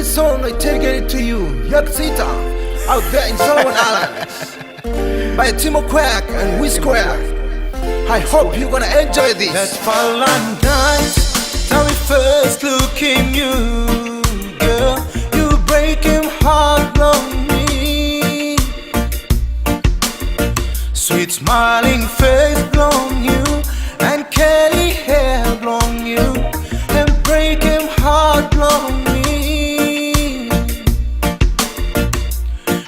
This song I dedicate to you, Yaksita, out there in Solomon Islands, by Timo Quack and Wiz Quack. I hope you're gonna enjoy this. That Valentine's time we first look in you, girl, you break him heart on me. Sweet smiling face blown you, and curly hair blown you, and break him heart blown me.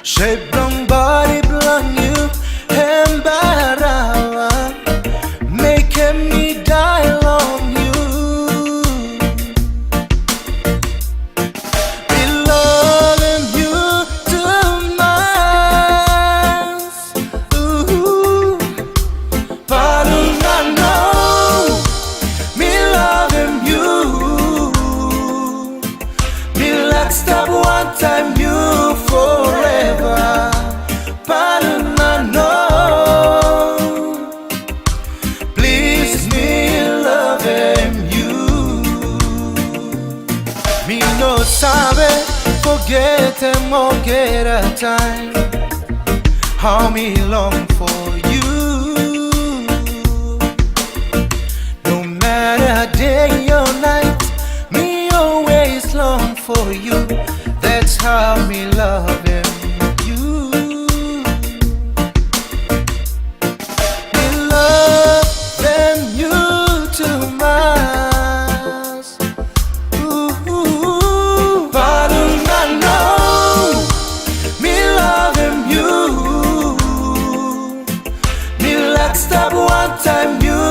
Shape blown body blown you, and barawa making me die on you. Be loving you too much. Ooh, pardon, I know. Me loving you. Me like stop one time, you forever. Pardon, I know. Please me loving you. Me no sabe forget and forget a time how me long for you. No matter day or night, me always long for you. That's how me loving you. Me loving you too much. Ooh, pardon, I know. Me loving you. Me like stop one time, you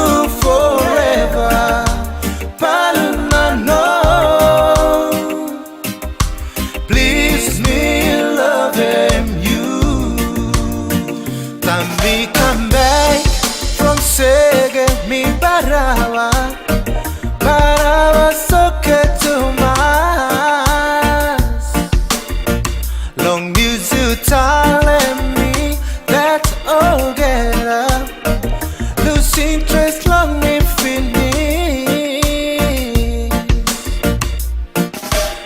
forever. Pardon, I know. Please me loving you. Time we come back from Sege mi barawa, barawa soke to mas. Long news you telling me that all get up, lose interest long me finish.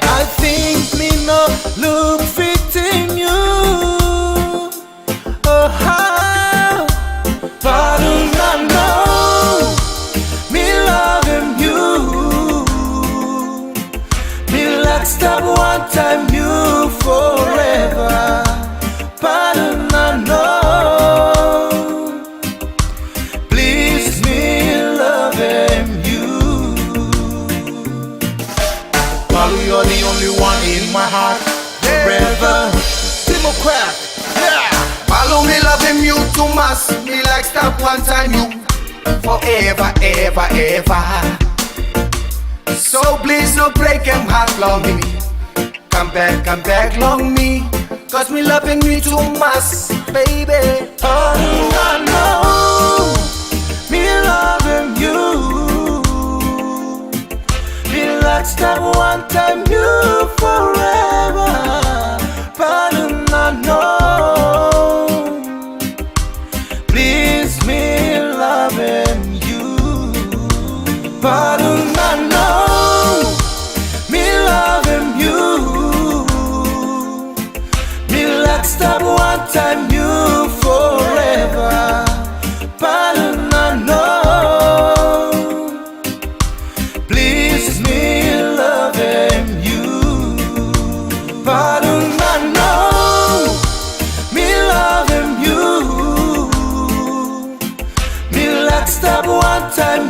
I think me no look fit in you. Oh how, pardon, I know. Me loving you. Me like stop one time, you forever. Pardon, I know. Please me loving you. Palu, you're the only one in my heart forever. Timo Quack, yeah. Follow me loving you too much. Me like stop one time, you forever, ever, ever. So please no break him heart long me. Come back long me. Cause me loving me too much, baby. Oh, I know. Me loving you. Me like stop one time, you forever. Pardon, I know. Please me loving you. Pardon, I know. Me loving you. Me like stop one time, you forever. Pardon, I know. Please me loving you. Pardon, I know. Me loving you. Me like stop one time.